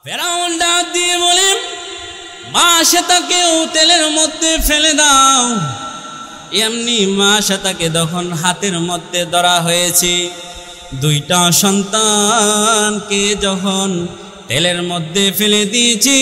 ফেরাউন ডাক দিয়ে বলে, মা শ্বেতাকেও তেলের মধ্যে ফেলে দাও। এমনি মা শ্বেতাকে তখন হাতের মধ্যে ধরা হয়েছে। দুইটা সন্তানকে যখন তেলের মধ্যে ফেলে দিয়েছি,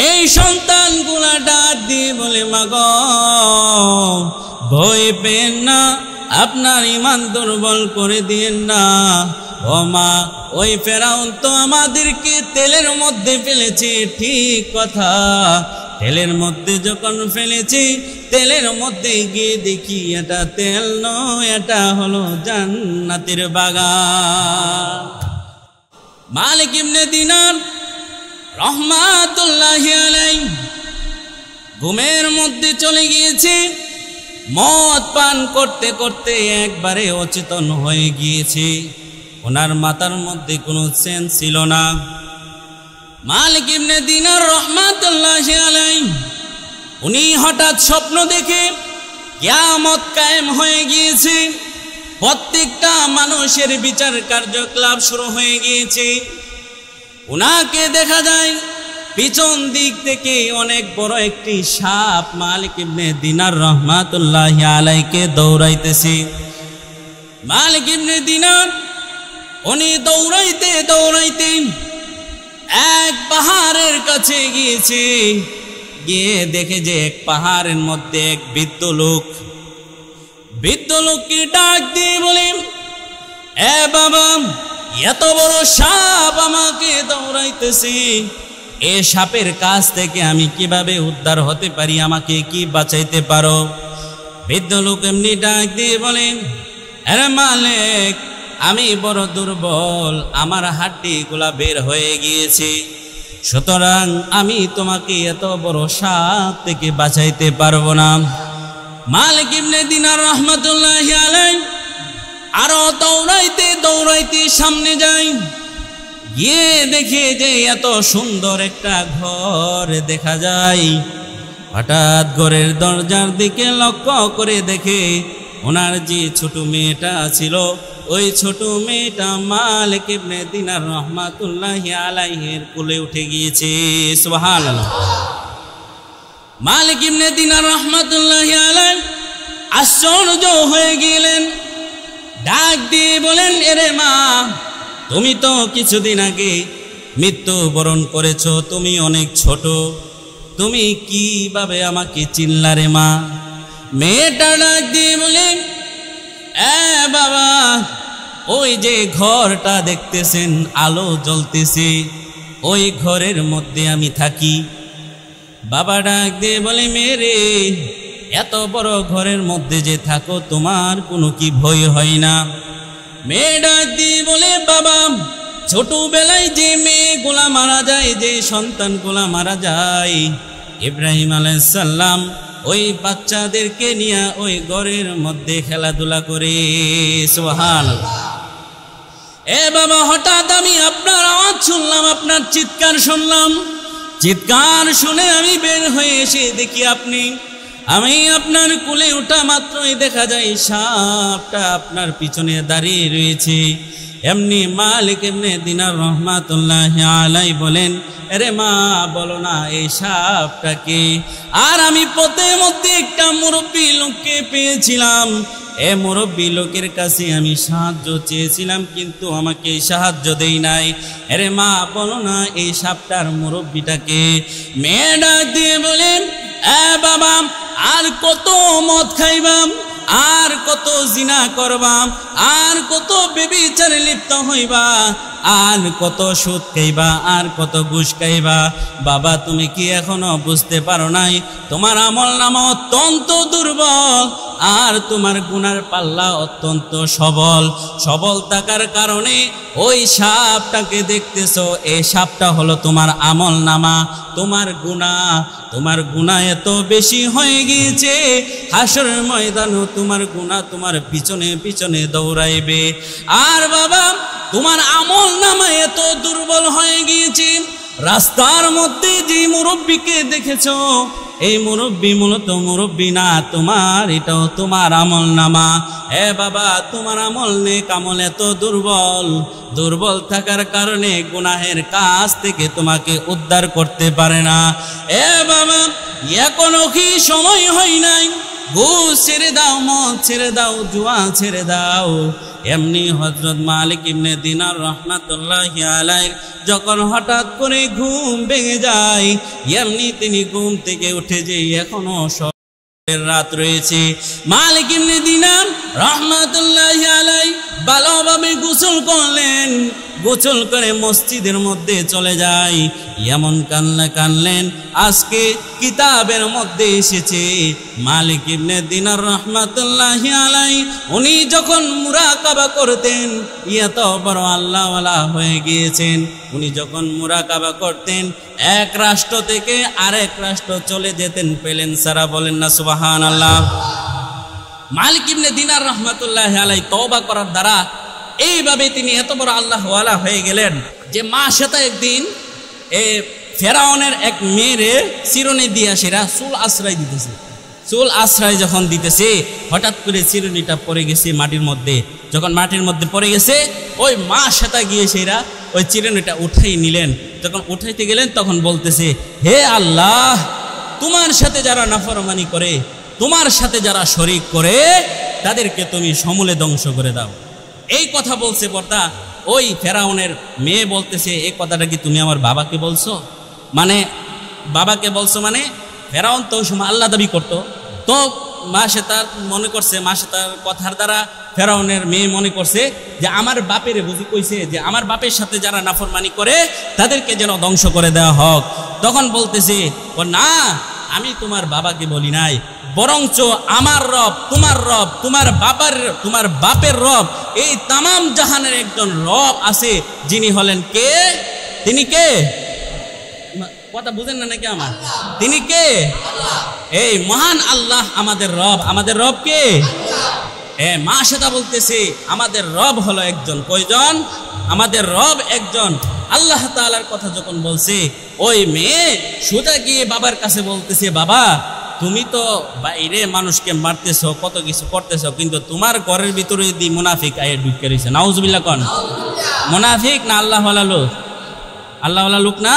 এই সন্তানগুলা ডাক দিয়ে বলে, মা গো ভয় পেন না, আপনার ঈমান দুর্বল করে দিয়েন না। ও মা, ওই ফেরাউন তো আমাদেরকে তেলের মধ্যে ফেলেছে, ঠিক কথা। তেলের মধ্যে যখন ফেলেছি, তেলের মধ্যে গিয়ে দেখি এটা তেল নয়, এটা হলো জান্নাতের বাগান। মালিক ইবনে দিনার রহমাতুল্লাহি আলাইহি ঘুমের মধ্যে চলে গিয়েছে। মদ পান করতে করতে একবারে অচেতন হয়ে গিয়েছে। ওনার মাথার মধ্যে কোনো সেন্স ছিল না। মালিক ইবনে দিনার রহমাতুল্লাহি আলাইহি উনি হঠাৎ স্বপ্ন দেখে কিয়ামত কায়েম হয়ে গিয়েছে, প্রত্যেকটা মানুষের বিচার কার্যকলাপ শুরু হয়ে গিয়েছে। উনাকে দেখা যায় পিছন দিক থেকে অনেক বড় একটি সাপ মালিক ইবনে দিনার রহমাতুল্লাহি আলাইহিকে দৌড়াইতেছে। মালিক ইবনে দিনার উনি দৌড়াইতে দৌড়াইতে এক পাহাড়ের কাছে গিয়েছে। গিয়ে দেখে যে এক পাহাড়ের মধ্যে এক বৃদ্ধ লোককে ডাক দিয়ে বলে, এ বাবা, এত বড় সাপ আমাকে দৌড়াইতেছে, এ সাপের কাছ থেকে আমি কিভাবে উদ্ধার হতে পারি, আমাকে কি বাঁচাইতে পারো? বৃদ্ধ লোক এমনি ডাক দিয়ে বলে, আরে মালিক, আমি বড় দুর্বল, আমার হাড্ডিগুলা বের হয়ে গিয়েছে, সুতরাং আমি তোমাকে এত বড় সাপ থেকে বাঁচাইতে পারবো না। মালিক ইবনে দিনার রহমাতুল্লাহি আলাইহি আরো দৌড়াইতে দৌড়াইতে সামনে যায়। গিয়ে দেখে যে এত সুন্দর একটা ঘর দেখা যায়। হঠাৎ ঘরের দরজার দিকে লক্ষ্য করে দেখে ওনার যে ছোট মেয়েটা ছিল, ওই ছোট মেয়েটা মালিক ইবনে দিনার রহমাতুল্লাহি আলাইহির কোলে উঠে গিয়েছে। সুবহানাল্লাহ। মালিক ইবনে দিনার রহমাতুল্লাহি আলাইহি আশ্চর্য হয়ে গেলেন। ডাক দিয়ে বলেন, এরে মা, তুমি তো কিছুদিন আগে মৃত্যুবরণ করেছো, তুমি অনেক ছোট, তুমি কিভাবে আমাকে চিনলা রে মা? মেয়েটা ডাক দিয়ে বলেন, এ বাবা, ওই যে ঘরটা দেখতেছেন আলো জ্বলতেছে, ওই ঘরের মধ্যে আমি থাকি। বাবা ডাক দিয়ে বলে, মেরে, এত বড় ঘরের মধ্যে যে থাকো, তোমার কোনো কি ভয় হয় না? মেয়ে ডাক দিয়ে বলে, বাবা, ছোটবেলায় যে মেয়েগুলা মারা যায়, যে সন্তানগুলা মারা যায়, ইব্রাহিম আলাইহিস সালাম ওই বাচ্চাদেরকে নিয়ে ওই ঘরের মধ্যে খেলাধুলা করে। সুবহানাল্লাহ। এ বাবা, হঠাৎ আমি আপনার আওয়াজ শুনলাম, আপনার চিৎকার শুনলাম। চিৎকার শুনে আমি বের হয়ে এসে দেখি আমি আপনার কোলে ওঠা মাত্রই দেখা যায় সাপটা আপনার পিছনে দাঁড়িয়ে রয়েছে। এমনি মালিক ইবনে দিনার রহমাতুল্লাহি আলাইহি বলেন, আরে মা, বলো না এই সাপটাকে? আর আমি পথের মধ্যে একটা মুরব্বী লোককে পেয়েছিলাম, এ মুরব্বী লোকের কাছে আমি সাহায্য চেয়েছিলাম, কিন্তু আমাকে সাহায্য দেই নাই। আরে মা, বলো না এই সাপটার মুরব্বীটাকে? মেয়ে ডাক দিয়ে বলেন, এ বাবা, আর কত মদ খাইবাম, আর কত জিনা করবাম, আর কত ব্যভিচারে লিপ্ত হইবা, আর কত সুদ খাইবা, আর কত ঘুষ খাইবা? বাবা, তুমি কি এখনো বুঝতে পারো নাই? তোমার আমল নামা অত্যন্ত দুর্বল, আর তোমার গুনার পাল্লা অত্যন্ত সবল থাকার কারণে ওই সাপটাকে দেখতেছো, এই সাপটা হলো তোমার আমল নামা। তোমার গুনাহ এত বেশি হয়ে গিয়েছে, হাসরের ময়দানও তোমার গুনাহ তোমার পিছনে পিছনে দৌড়াইবে। আর বাবা, তোমার আমল নামা এত দুর্বল হয়ে গিয়েছে, রাস্তার মধ্যে যে মুরব্বীকে দেখেছো, এই মুরব্বী মূলত মুরব্বী না, তোমার এটাও তোমার আমল নামা। এ বাবা, তোমার আমল নেক আমল এত দুর্বল থাকার কারণে গুনাহের কাজ থেকে তোমাকে উদ্ধার করতে পারে না। এ বাবা, এখনো কি সময় হয় নাই? ঘুষ ছেড়ে দাও, মদ ছেড়ে দাও, জুয়া ছেড়ে দাও। এমনি হযরত মালিক ইবনে দিনার রাহমাতুল্লাহি আলাইহি যখন হঠাৎ করে ঘুম ভেঙে যায়, এমনি তিনি ঘুম থেকে উঠে যে এখনো রাত রয়েছে। মালিক ইবনে দিনার রাহমাতুল্লাহি আলাইহি ভালোভাবে গোসল করলেন, গোসল করে মসজিদের মধ্যে চলে যায়। এমন কানলেন, আজকে কিতাবের মধ্যে এসেছে মালিক ইবনে দিনার রাহমাতুল্লাহি আলাইহি উনি যখন মুরাকাবা করতেন, এত বড় আল্লাহওয়ালা হয়ে গিয়েছেন। উনি যখন মুরাকাবা করতেন, এক রাষ্ট্র থেকে আরেক রাষ্ট্র চলে যেতেন পেলেন সারা। বলেন না সুবহানাল্লাহ। মালিক ইবনে দিনার রাহমাতুল্লাহি আলাইহি তওবা করার দ্বারা এইভাবে তিনি এত বড় আল্লাহওয়ালা হয়ে গেলেন যে মা সেটা একদিন ফেরাউনের এক মেয়েরে চিরুনি দিয়া সেরা চুল আশ্রয় দিতেছে। চুল আশ্রয় যখন দিতেছে, হঠাৎ করে চিরুনিটা পড়ে গেছে মাটির মধ্যে। যখন মাটির মধ্যে পড়ে গেছে, ওই মা সেটা গিয়ে সেরা ওই চিরুনিটা উঠাই নিলেন। যখন উঠাইতে গেলেন, তখন বলতেছে, হে আল্লাহ, তোমার সাথে যারা নাফরমানি করে, তোমার সাথে যারা শরীক করে, তাদেরকে তুমি সমূলে ধ্বংস করে দাও। এই কথা বলছে পর্দা। ওই ফেরাউনের মেয়ে বলতেছে, এই কথাটা কি তুমি আমার বাবাকে বলছো? মানে বাবাকে বলছো মানে ফেরাউন তো ওই সময় আল্লাহ দাবি করতো। তো মা সে তার মনে করছে, মা সে তার কথার দ্বারা ফেরাউনের মেয়ে মনে করছে যে আমার বাপের বুঝি কইছে যে আমার বাপের সাথে যারা নাফরমানি করে তাদেরকে যেন ধ্বংস করে দেওয়া হোক। তখন বলতেছে, ও না, আমি তোমার বাবাকে বলি নাই, বরঞ্চ আমার রব, তোমার বাপের রব, এই তামাম জাহানের একজন রব আছে, যিনি হলেন কে? তিনি কে? কথা বুঝেন না নাকি আমার? তিনি কে? এই মহান আল্লাহ আমাদের রব। আমাদের রব কে? মা সেটা বলতেছে, আমাদের রব হলো একজন। কয়জন? আমাদের রব একজন। আল্লাহ তাআলার কথা যখন বলছে, ওই মেয়ে সোজা গিয়ে বাবার কাছে বলতেছে, বাবা, তুমি তো বাইরে মানুষকে মারতেছো, কত কিছু করতেছো, কিন্তু তোমার ঘরের ভিতরে যদি মুনাফিক আয়ে ঢুকে রয়েছে। নাউজুবিল্লাহ কোন? মুনাফিক না আল্লাহওয়ালা লোক? আল্লাহওয়ালা লোক না?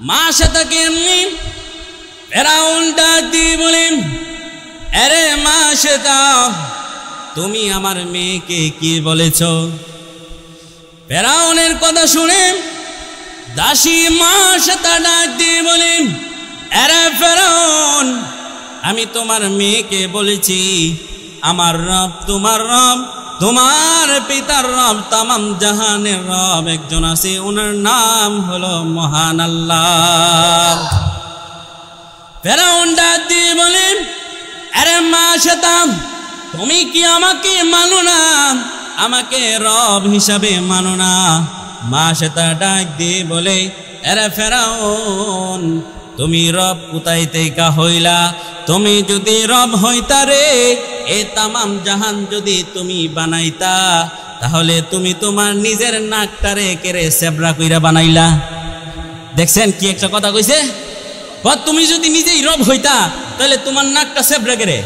মা সেটাকে এমনি ফেরাউন ডাক দিয়ে বলেন, আরে মা সেটা, তুমি আমার মেয়েকে কি বলেছ? ফেরাউনের কথা শুনে দাসী মা সেটা ডাক দিয়ে বলেন, আরে ফেরাউন, আমি তোমার মেয়েকে বলেছি আমার রব, তোমার পিতার রব, তামাম জাহানের রব একজন আছে, ওনার নাম হলো মহান আল্লাহ। ফেরাউন ডাক দিয়ে বলেন, আরে মা সেটা, তুমি কি আমাকে মানো না? আমাকে রব হিসাবে মানো না? মা সেটা ডাক দিয়ে বলে, আরে ফেরাউন, তুমি রব কোথায় থেকে হইলা? তুমি যদি রব হইতা রে, এ তামাম জাহান যদি তুমি বানাইতা, তাহলে তুমি তোমার নিজের নাকটারে কেড়ে সেবরা কইরা বানাইলা। দেখছেন কি একটা কথা কইছে? তুমি যদি নিজেই রব হইতা, তাহলে তোমার নাকটা সেবরা কেড়ে।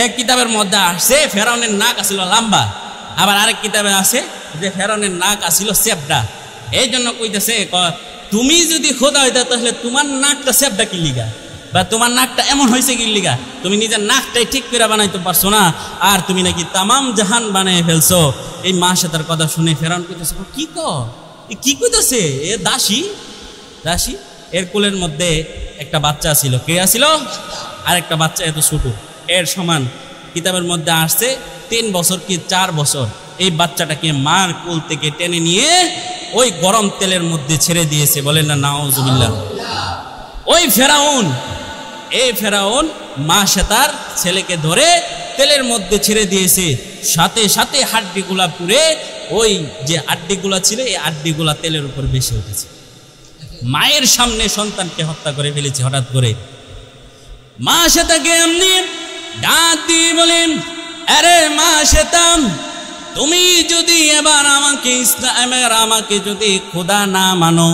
এক কিতাবের মধ্যে আসছে ফেরাউনের নাক আসিল লম্বা, আবার আরেক কিতাবে আছে যে ফেরাউনের নাক আসিল সেবরা। এই জন্য কইতেছে, তুমি যদি খোদা হইতা, তাহলে তোমার নাকটা সেবরা কি লিগা, বা তোমার নাকটা এমন হয়েছে কি লিগা? তুমি নিজের নাকটাই ঠিক করে বানাইতে পারছো না, আর তুমি নাকি তামাম জাহান বানাই ফেলছো। এই মা সাথে কথা শুনে ফেরাউন কইতেছে, কি কইতেছে? এ দাসী। এর কোলের মধ্যে একটা বাচ্চা ছিল। কে আসিল? আর একটা বাচ্চা এত ছোট, এর সমান। কিতাবের মধ্যে আসছে 3 বছর কি 4 বছর। এই বাচ্চাটাকে মার কোল থেকে টেনে নিয়ে ওই গরম তেলের মধ্যে ছেড়ে দিয়েছে। বলেন না নাউজুবিল্লাহ। ওই ফেরাউন মা সেতার ছেলেকে ধরে তেলের মধ্যে ছেড়ে দিয়েছে। সাথে সাথে হাড্ডিগুলা পুড়ে ওই যে আড্ডিগুলা ছিল, এই আড্ডিগুলা তেলের উপর বেশি উঠেছে। মায়ের সামনে সন্তানকে হত্যা করে ফেলেছে হঠাৎ করে। মা সেতাকে এমনি ডাক দিয়ে বলেন, আরে মা সেতাম, তুমি যদি এবার আমাকে যদি খোদা না মানো,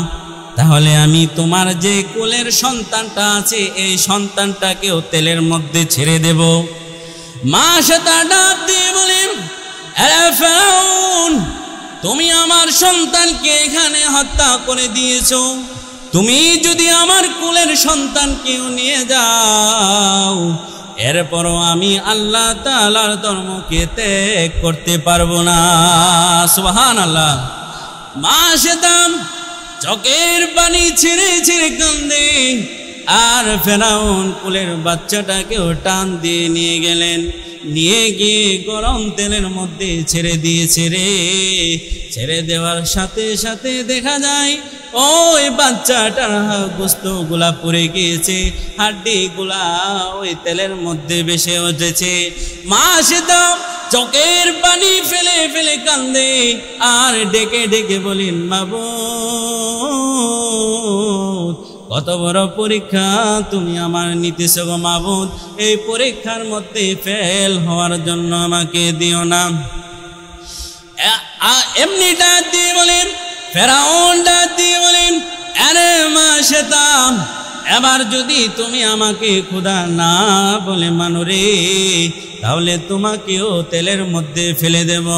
তাহলে আমি তোমার যে কোলের সন্তানটা আছে এই সন্তানটাকেও তেলের মধ্যে ছেড়ে দেব। মা সেটা ডাক দিয়ে বলেন, আরে ফেরাউন, তুমি আমার সন্তানকে এখানে হত্যা করে দিয়েছো, তুমি যদি আমার কোলের সন্তানকেও নিয়ে যাও, এরপরও আমি আল্লাহ তাআলার ধর্মকে ত্যাগ করতে পারবো না। সুবহানাল্লাহ। মা সেতাম চোখের পানি ছেড়ে ছেড়ে কান্দে, আর ফেরাউন কোলের বাচ্চাটাকেও টান দিয়ে নিয়ে গেলেন, নিয়ে গিয়ে গরম তেলের মধ্যে ছেড়ে দিয়েছে রে। ছেড়ে দেওয়ার সাথে সাথে দেখা যায় ওই বাচ্চাটার গোস্তগুলা পড়ে গিয়েছে, হাড্ডিগুলা ওই তেলের মধ্যে ভেসে উঠেছে। মা সেটা চোখের পানি ফেলে ফেলে কান্দে, আর ডেকে ডেকে বলেন, মাবুদ, কত বড় পরীক্ষা তুমি আমার নিতেছ গো মাবুদ, এই পরীক্ষার মধ্যে ফেল হওয়ার জন্য আমাকে দিও না। এমনি ডাক দিয়ে বলেন, ফেরাউন ডাক দিয়ে বলেন, আরে মা সেতাম, এবার যদি তুমি আমাকে খোদা না বলে মানো রে, তাহলে তোমাকেও তেলের মধ্যে ফেলে দেব।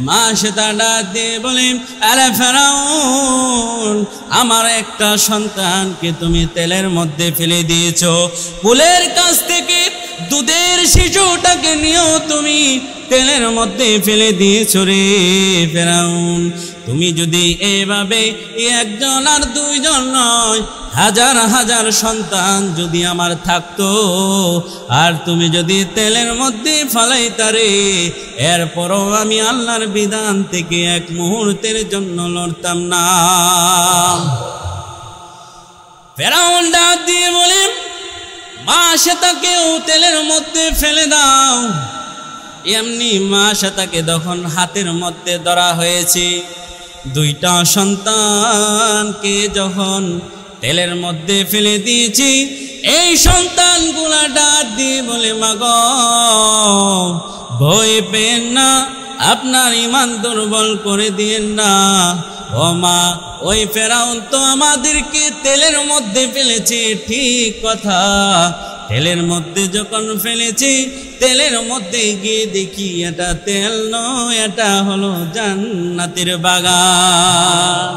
মা সেটা ডাক দিয়ে বলেন, আরে ফেরাউন, আমার একটা সন্তানকে তুমি তেলের মধ্যে ফেলে দিয়েছো, কুলের কাছ থেকে দুধের শিশুটাকে নিয়েও তুমি তেলের মধ্যে ফেলে দিয়েছো রে ফেরাউন। তুমি যদি এভাবে একজন আর দুইজন নয়, হাজার হাজার সন্তান যদি আমার থাকতো, আর তুমি যদি তেলের মধ্যে ফালাইতারে, এরপরও আমি আল্লাহর বিধান থেকে এক মুহূর্তের জন্য লড়তাম না। ফেরাউন ডাক দিয়ে বলে, মা সেটাকেও তেলের মধ্যে ফেলে দাও। এমনি মা সেটাকে তখন হাতের মধ্যে ধরা হয়েছে। দুইটা সন্তানকে যখন তেলের মধ্যে ফেলে দিয়েছি, এই সন্তানগুলা ডাক দিয়ে বলে, মাগো, ভয় পেন না, আপনার ঈমান দুর্বল করে দিয়েন না। ও মা, ওই ফেরাউন তো আমাদেরকে তেলের মধ্যে ফেলেছে, ঠিক কথা। তেলের মধ্যে যখন ফেলেছি, তেলের মধ্যে গিয়ে দেখি এটা তেল নয়, এটা হলো জান্নাতের বাগান।